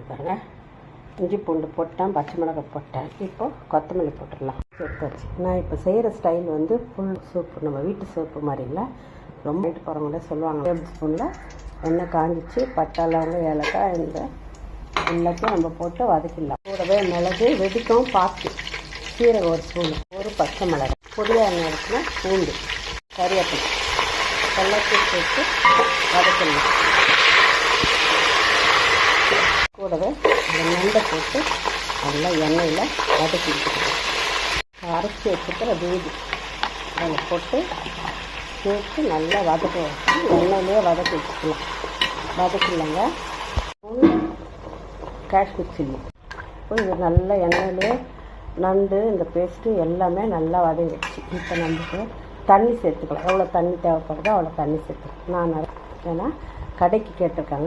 பாருங்க. இஞ்சி பூண்டு போட்டேன், பச்சை மிளகாய் போட்டேன். இப்போது கொத்தமல்லி போட்டுடலாம். சேர்த்தாச்சு. நான் இப்போ செய்கிற ஸ்டைல் வந்து ஃபுல் சூப்பு, நம்ம வீட்டு சூப்பு மாதிரி இல்லை. ரொம்ப வீட்டு போகிறவங்களே சொல்லுவாங்க. டேபிள் ஸ்பூனில் எண்ணெய் காஞ்சிச்சு, பட்டை லவங்கம் ஏலக்காய் இந்த எல்லாத்தையும் நம்ம போட்டு வதக்கிடலாம். கூடவே மிளகு வெடிக்கும் பார்த்து, சீரகம் ஒரு ஸ்பூன், ஒரு பச்சை மிளகாய், பொடியாக எண்ணெய் எடுத்துனா பூண்டு, கறிவேப்பிலை எல்லாத்தையும் சேர்த்து வதக்கிடலாம். கூடவே அந்த நண்டை போட்டு நல்லா எண்ணெயில் வதக்கிட்டு அரைச்சி வச்சுக்கிற வீடு அதில் போட்டு சேர்த்து நல்லா வதக்க வச்சு எண்ணெயிலே வதக்கி வச்சுக்கலாம். வதக்கிடலாங்க. காஷ்மீர் சில்லி இப்போ இது நல்லா எண்ணெயிலே நண்டு இந்த பேஸ்ட்டு எல்லாமே நல்லா வதங்கிடுச்சு. இப்போ நமக்கு தண்ணி சேர்த்துக்கலாம். எவ்வளோ தண்ணி தேவைப்படுதோ அவ்வளோ தண்ணி சேர்த்துக்கலாம். நான் ஏன்னா கடைக்கு கேட்டிருக்காங்க.